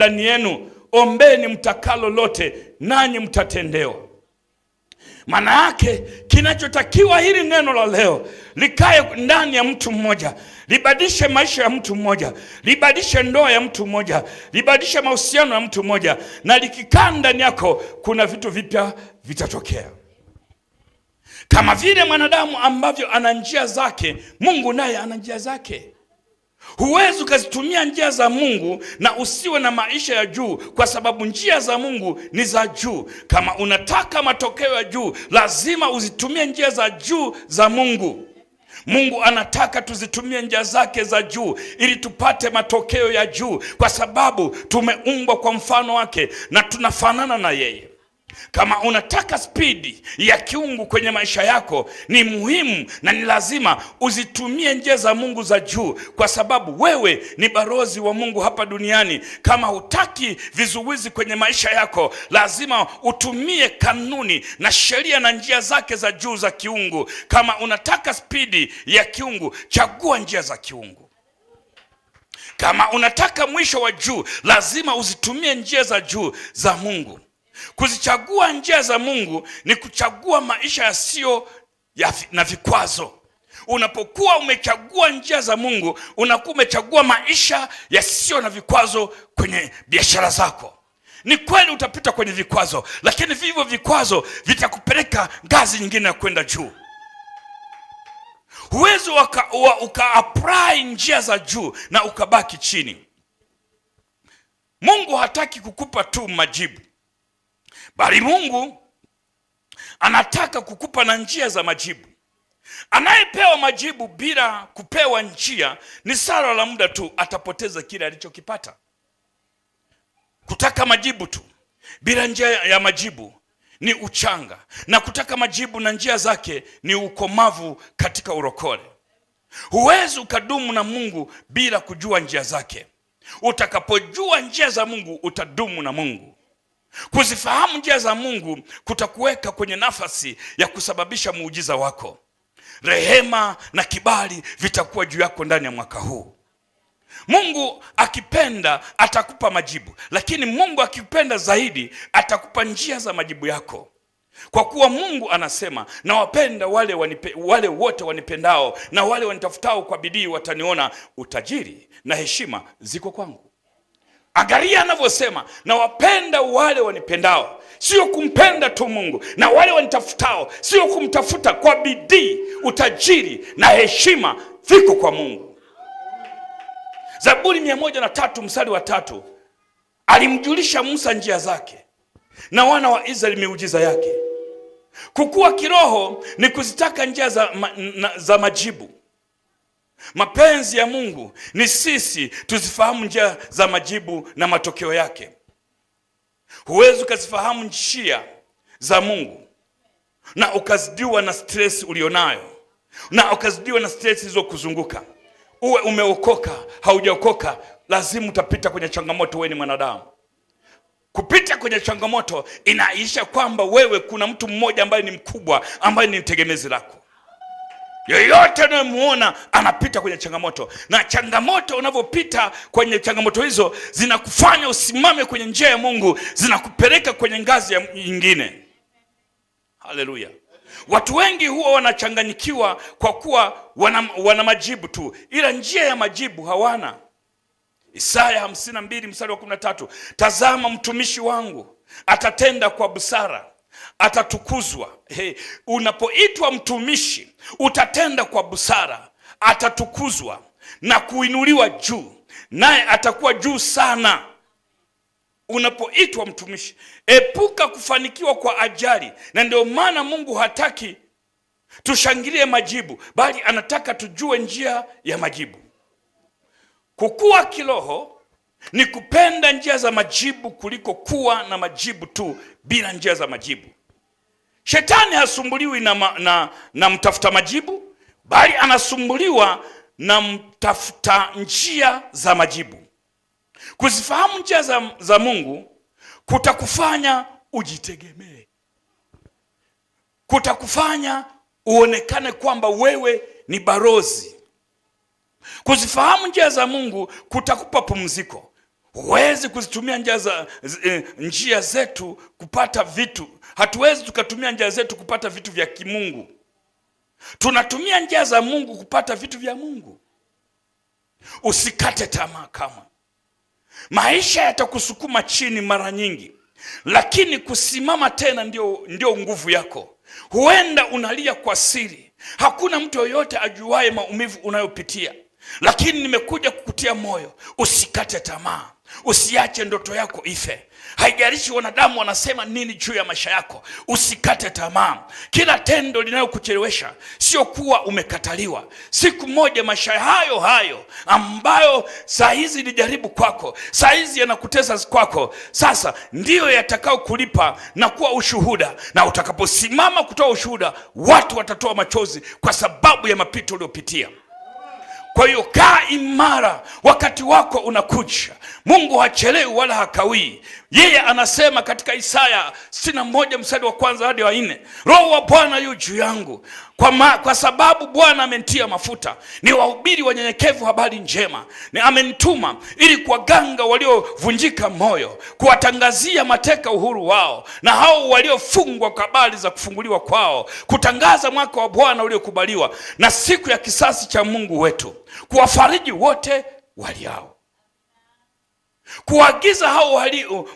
ndani yenu, ombeni mtakalo lote, nanyi mtatendewa. Maana yake kinachotakiwa hili neno la leo likae ndani ya mtu mmoja, libadilishe maisha ya mtu mmoja, libadilishe ndoa ya mtu mmoja, libadilishe mahusiano ya mtu mmoja. Na likikaa ndani yako, kuna vitu vipya vitatokea. Kama vile mwanadamu ambavyo ana njia zake, Mungu naye ana njia zake. Huwezi ukazitumia njia za Mungu na usiwe na maisha ya juu, kwa sababu njia za Mungu ni za juu. Kama unataka matokeo ya juu, lazima uzitumie njia za juu za Mungu. Mungu anataka tuzitumie njia zake za juu ili tupate matokeo ya juu, kwa sababu tumeumbwa kwa mfano wake na tunafanana na yeye. Kama unataka spidi ya kiungu kwenye maisha yako, ni muhimu na ni lazima uzitumie njia za Mungu za juu, kwa sababu wewe ni balozi wa Mungu hapa duniani. Kama hutaki vizuizi kwenye maisha yako, lazima utumie kanuni na sheria na njia zake za juu za kiungu. Kama unataka spidi ya kiungu, chagua njia za kiungu. Kama unataka mwisho wa juu, lazima uzitumie njia za juu za Mungu. Kuzichagua njia za Mungu ni kuchagua maisha yasiyo na vikwazo. Unapokuwa umechagua njia za Mungu, unakuwa umechagua maisha yasiyo na vikwazo kwenye biashara zako. Ni kweli utapita kwenye vikwazo, lakini vivyo vikwazo vitakupeleka ngazi nyingine ya kwenda juu. Huwezi uka-apply njia za juu na ukabaki chini. Mungu hataki kukupa tu majibu, bali Mungu anataka kukupa na njia za majibu. Anayepewa majibu bila kupewa njia ni sala la muda tu, atapoteza kile alichokipata. Kutaka majibu tu bila njia ya majibu ni uchanga, na kutaka majibu na njia zake ni ukomavu katika urokole. Huwezi ukadumu na Mungu bila kujua njia zake. Utakapojua njia za Mungu, utadumu na Mungu. Kuzifahamu njia za Mungu kutakuweka kwenye nafasi ya kusababisha muujiza wako. Rehema na kibali vitakuwa juu yako ndani ya mwaka huu. Mungu akipenda atakupa majibu, lakini Mungu akipenda zaidi atakupa njia za majibu yako. Kwa kuwa Mungu anasema, na wapenda wale wote wanipendao, na wale wanitafutao kwa bidii wataniona. Utajiri na heshima ziko kwangu. Angalia anavyosema, na wapenda wale wanipendao. Sio kumpenda tu Mungu, na wale wanitafutao, sio kumtafuta kwa bidii. Utajiri na heshima viko kwa Mungu. Zaburi 103 mstari wa 3, alimjulisha Musa njia zake na wana wa Israeli miujiza yake. Kukua kiroho ni kuzitaka njia za majibu. Mapenzi ya Mungu ni sisi tuzifahamu njia za majibu na matokeo yake. Huwezi ukazifahamu njia za Mungu na ukazidiwa na stress ulionayo, na ukazidiwa na stress hizo kuzunguka. Uwe umeokoka haujaokoka, lazima utapita kwenye changamoto. Wewe ni mwanadamu. Kupita kwenye changamoto inaisha kwamba wewe kuna mtu mmoja ambaye ni mkubwa, ambaye ni tegemezi lako. Yoyote unayemuona anapita kwenye changamoto, na changamoto unavyopita kwenye changamoto hizo zinakufanya usimame kwenye njia ya Mungu, zinakupeleka kwenye ngazi nyingine. Haleluya. Watu wengi huwa wanachanganyikiwa kwa kuwa wana majibu tu, ila njia ya majibu hawana. Isaya 52 mstari wa 13, tazama mtumishi wangu atatenda kwa busara, atatukuzwa. Unapoitwa mtumishi, utatenda kwa busara, atatukuzwa na kuinuliwa juu, naye atakuwa juu sana. Unapoitwa mtumishi, epuka kufanikiwa kwa ajali. Na ndio maana Mungu hataki tushangilie majibu, bali anataka tujue njia ya majibu. Kukua kiroho ni kupenda njia za majibu kuliko kuwa na majibu tu bila njia za majibu. Shetani hasumbuliwi na mtafuta majibu, bali anasumbuliwa na mtafuta njia za majibu. Kuzifahamu njia za Mungu kutakufanya ujitegemee, kutakufanya uonekane kwamba wewe ni balozi. Kuzifahamu njia za Mungu kutakupa pumziko. Huwezi kuzitumia njia zetu kupata vitu. Hatuwezi tukatumia njia zetu kupata vitu vya kimungu. Tunatumia njia za Mungu kupata vitu vya Mungu. Usikate tamaa kama. Maisha yatakusukuma chini mara nyingi, lakini kusimama tena ndio nguvu yako. Huenda unalia kwa siri, hakuna mtu yoyote ajuaye maumivu unayopitia, lakini nimekuja kukutia moyo. Usikate tamaa, usiache ndoto yako ife. Haijalishi wanadamu wanasema nini juu ya maisha yako, usikate tamaa. Kila tendo linayokuchelewesha sio kuwa umekataliwa. Siku moja maisha hayo ambayo saa hizi ni jaribu kwako, saa hizi yanakutesa kwako, sasa ndiyo yatakao kulipa na kuwa ushuhuda. Na utakaposimama kutoa ushuhuda, watu watatoa machozi kwa sababu ya mapito uliopitia. Kwa hiyo kaa imara, wakati wako unakuja. Mungu hachelewi wala hakawii. Yeye anasema katika Isaya 61 mstari wa 1 hadi wa 4, Roho wa Bwana yu juu yangu, kwa sababu Bwana amenitia mafuta ni wahubiri wanyenyekevu habari njema. Ni amenituma ili kuwaganga waliovunjika moyo, kuwatangazia mateka uhuru wao, na hao waliofungwa kwa habari za kufunguliwa kwao, kutangaza mwaka wa Bwana uliokubaliwa na siku ya kisasi cha Mungu wetu, kuwafariji wote waliao, kuagiza hao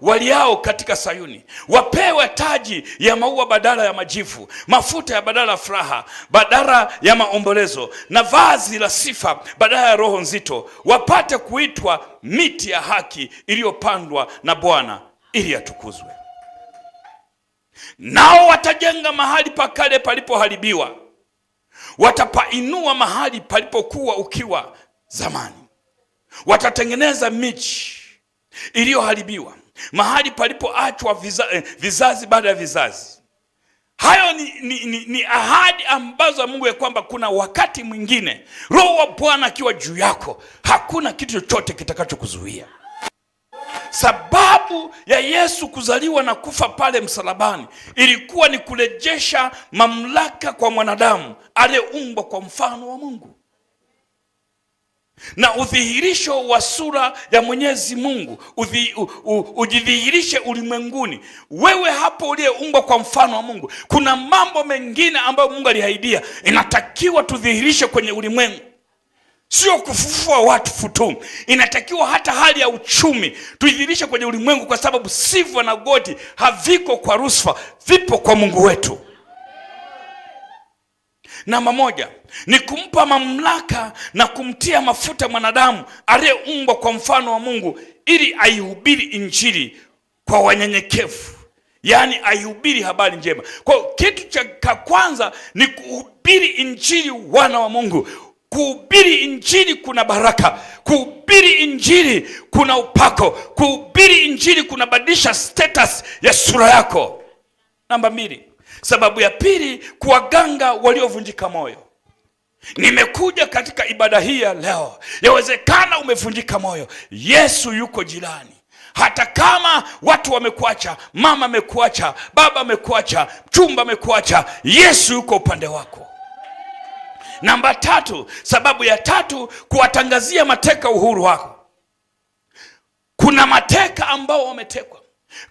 waliao katika Sayuni wapewe taji ya maua badala ya majivu, mafuta ya badala ya furaha badala ya maombolezo, na vazi la sifa badala ya roho nzito, wapate kuitwa miti ya haki iliyopandwa na Bwana ili atukuzwe. Nao watajenga mahali pakale palipoharibiwa, watapainua mahali palipokuwa ukiwa zamani. Watatengeneza miji iliyoharibiwa, mahali palipoachwa vizazi baada ya vizazi. Hayo ni ahadi ambazo Mungu ya kwamba kuna wakati mwingine Roho wa Bwana akiwa juu yako, hakuna kitu chochote kitakachokuzuia. Sababu ya Yesu kuzaliwa na kufa pale msalabani ilikuwa ni kurejesha mamlaka kwa mwanadamu aliyeumbwa kwa mfano wa Mungu, na udhihirisho wa sura ya Mwenyezi Mungu ujidhihirishe ulimwenguni. Wewe hapo uliyeumbwa kwa mfano wa Mungu, kuna mambo mengine ambayo Mungu aliahidia inatakiwa tudhihirishe kwenye ulimwengu. Sio kufufua watu tu, inatakiwa hata hali ya uchumi tudhihirishe kwenye ulimwengu, kwa sababu sifa na godi haviko kwa Lusifa, vipo kwa Mungu wetu. Namba moja ni kumpa mamlaka na kumtia mafuta mwanadamu aliyeumbwa kwa mfano wa Mungu, ili aihubiri injili kwa wanyenyekevu, yaani aihubiri habari njema. Kwa kitu cha kwanza ni kuhubiri injili, wana wa Mungu. Kuhubiri injili kuna baraka, kuhubiri injili kuna upako, kuhubiri injili kuna badilisha status ya sura yako. Namba 2, sababu ya pili, kuwaganga waliovunjika moyo. Nimekuja katika ibada hii ya leo, yawezekana umevunjika moyo. Yesu yuko jirani. Hata kama watu wamekuacha, mama amekuacha, baba amekuacha, mchumba amekuacha, Yesu yuko upande wako. Namba 3, sababu ya 3, kuwatangazia mateka uhuru wako. Kuna mateka ambao wametekwa.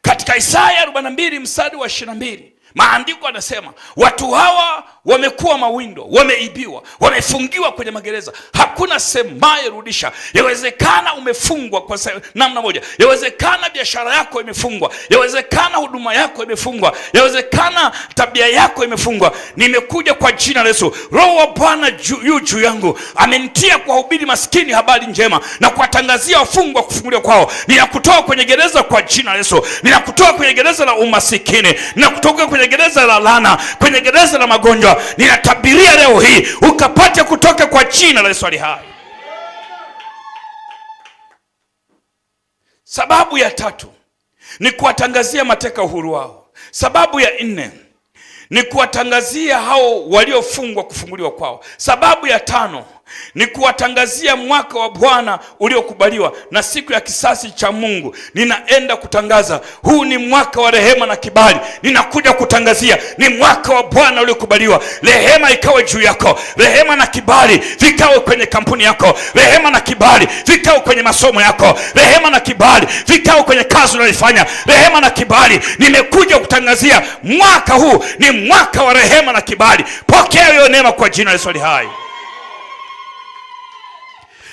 Katika Isaya 42 mstari wa 22, maandiko yanasema watu hawa wamekuwa mawindo, wameibiwa, wamefungiwa kwenye magereza, hakuna semaye rudisha. Yawezekana umefungwa kwa namna moja, yawezekana biashara yako imefungwa, yawezekana huduma yako imefungwa, yawezekana tabia yako imefungwa. Nimekuja kwa jina la Yesu. Roho wa Bwana juu yangu, amenitia kuwahubiri maskini habari njema na kuwatangazia wafungwa kufunguliwa kwao. Ninakutoa kwenye gereza kwa jina la Yesu. Ninakutoa kwenye gereza la umasikini, ninakutoa kwenye gereza la laana, kwenye gereza la magonjwa. Ninatabiria leo hii ukapate kutoka kwa jina la Yesu ali hai. Sababu ya 3 ni kuwatangazia mateka uhuru wao. Sababu ya 4 ni kuwatangazia hao waliofungwa kufunguliwa kwao. Sababu ya 5 ni kuwatangazia mwaka wa Bwana uliokubaliwa na siku ya kisasi cha Mungu. Ninaenda kutangaza huu ni mwaka wa rehema na kibali. Ninakuja kutangazia ni mwaka wa Bwana uliokubaliwa. Rehema ikawe juu yako, rehema na kibali vikawe kwenye kampuni yako, rehema na kibali vikawe kwenye masomo yako, rehema na kibali vikawe kwenye kazi unayofanya, rehema na kibali. Nimekuja kutangazia mwaka huu ni mwaka wa rehema na kibali. Pokea hiyo neema kwa jina la Yesu hai.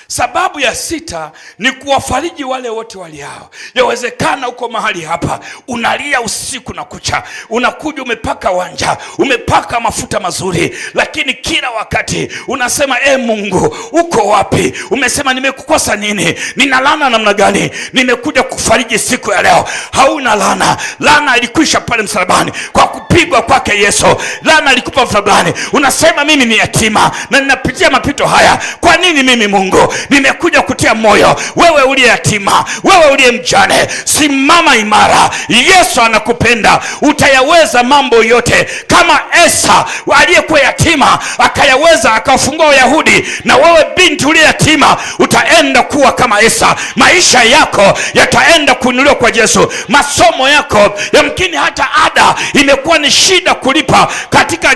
Sababu ya 6 ni kuwafariji wale wote waliao. Yawezekana uko mahali hapa unalia usiku na kucha, unakuja umepaka wanja, umepaka mafuta mazuri, lakini kila wakati unasema Mungu uko wapi? Umesema nimekukosa nini? Nina laana namna gani? Nimekuja kufariji siku ya leo. Hauna laana. Laana ilikwisha pale msalabani kwa kupigwa kwake Yesu. Laana ilikupa msalabani. Unasema mimi ni yatima na ninapitia mapito haya. Kwa nini mimi Mungu? Nimekuja kutia moyo wewe uliye yatima, wewe uliye mjane, simama imara. Yesu anakupenda. Utayaweza mambo yote kama Esa aliyekuwa yatima akayaweza, akafungua Wayahudi. Na wewe binti uliye yatima utaenda kuwa kama Esa. Maisha yako yataenda kuinuliwa kwa Yesu. Masomo yako yamkini hata ada imekuwa ni shida kulipa katika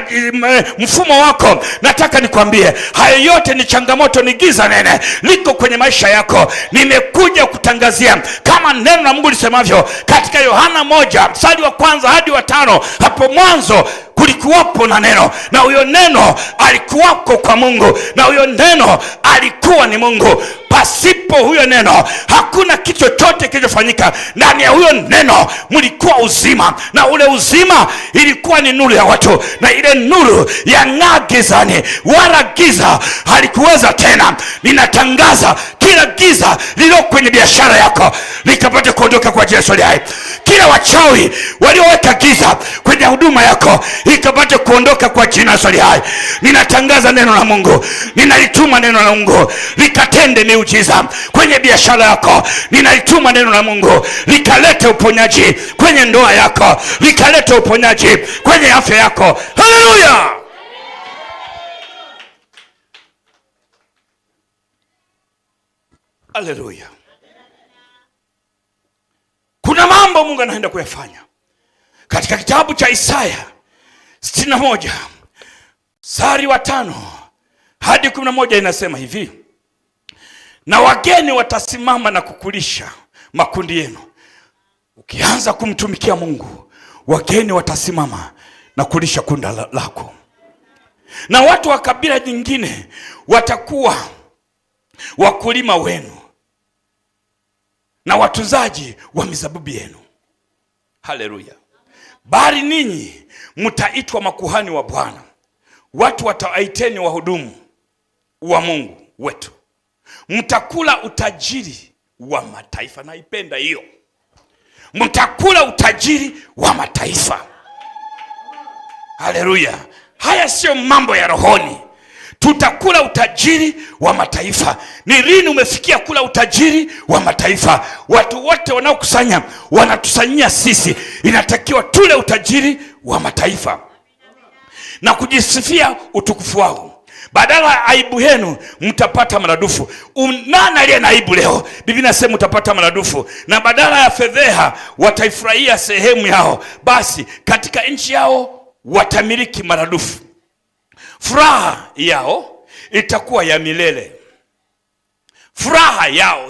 mfumo wako. Nataka nikwambie hayo yote ni changamoto, ni giza nene liko kwenye maisha yako. Nimekuja kutangazia kama neno la Mungu lisemavyo katika Yohana 1 mstari wa 1 hadi wa 5, hapo mwanzo kulikuwapo na neno, na huyo neno alikuwako kwa Mungu, na huyo neno alikuwa ni Mungu. Pasipo huyo neno hakuna kitu chochote kilichofanyika. Ndani ya huyo neno mlikuwa uzima, na ule uzima ilikuwa ni nuru ya watu, na ile nuru yang'aa gizani, wala giza halikuweza tena. Ninatangaza kila giza lililo kwenye biashara yako likapate kuondoka kwa Yesu hai. Kila wachawi walioweka giza kwenye huduma yako ikapate kuondoka kwa jina la Yesu hai. Ninatangaza neno la Mungu, ninalituma neno la Mungu likatende miujiza kwenye biashara yako. Ninalituma neno la Mungu likalete uponyaji kwenye ndoa yako, likalete uponyaji kwenye afya yako. Haleluya! Haleluya! Kuna mambo Mungu anaenda kuyafanya katika kitabu cha Isaya 61 mstari wa 5 hadi 11. Inasema hivi: na wageni watasimama na kukulisha makundi yenu. Ukianza kumtumikia Mungu, wageni watasimama na kulisha kundi lako, na watu wa kabila nyingine watakuwa wakulima wenu na watunzaji wa mizabibu yenu. Haleluya! Bali ninyi mtaitwa makuhani wa Bwana, watu watawaiteni wahudumu wa Mungu wetu. Mtakula utajiri wa mataifa. Naipenda hiyo. Mtakula utajiri wa mataifa. Haleluya! Haya sio mambo ya rohoni. Tutakula utajiri wa mataifa. Ni lini umefikia kula utajiri wa mataifa? Watu wote wanaokusanya wanatusanyia sisi. Inatakiwa tule utajiri wa mataifa na kujisifia utukufu wao. Badala ya aibu yenu mtapata maradufu. Nani aliye na aibu leo? Biblia inasema mtapata maradufu. Na badala ya fedheha wataifurahia sehemu yao, basi katika nchi yao watamiliki maradufu. Furaha yao itakuwa ya milele. Furaha yao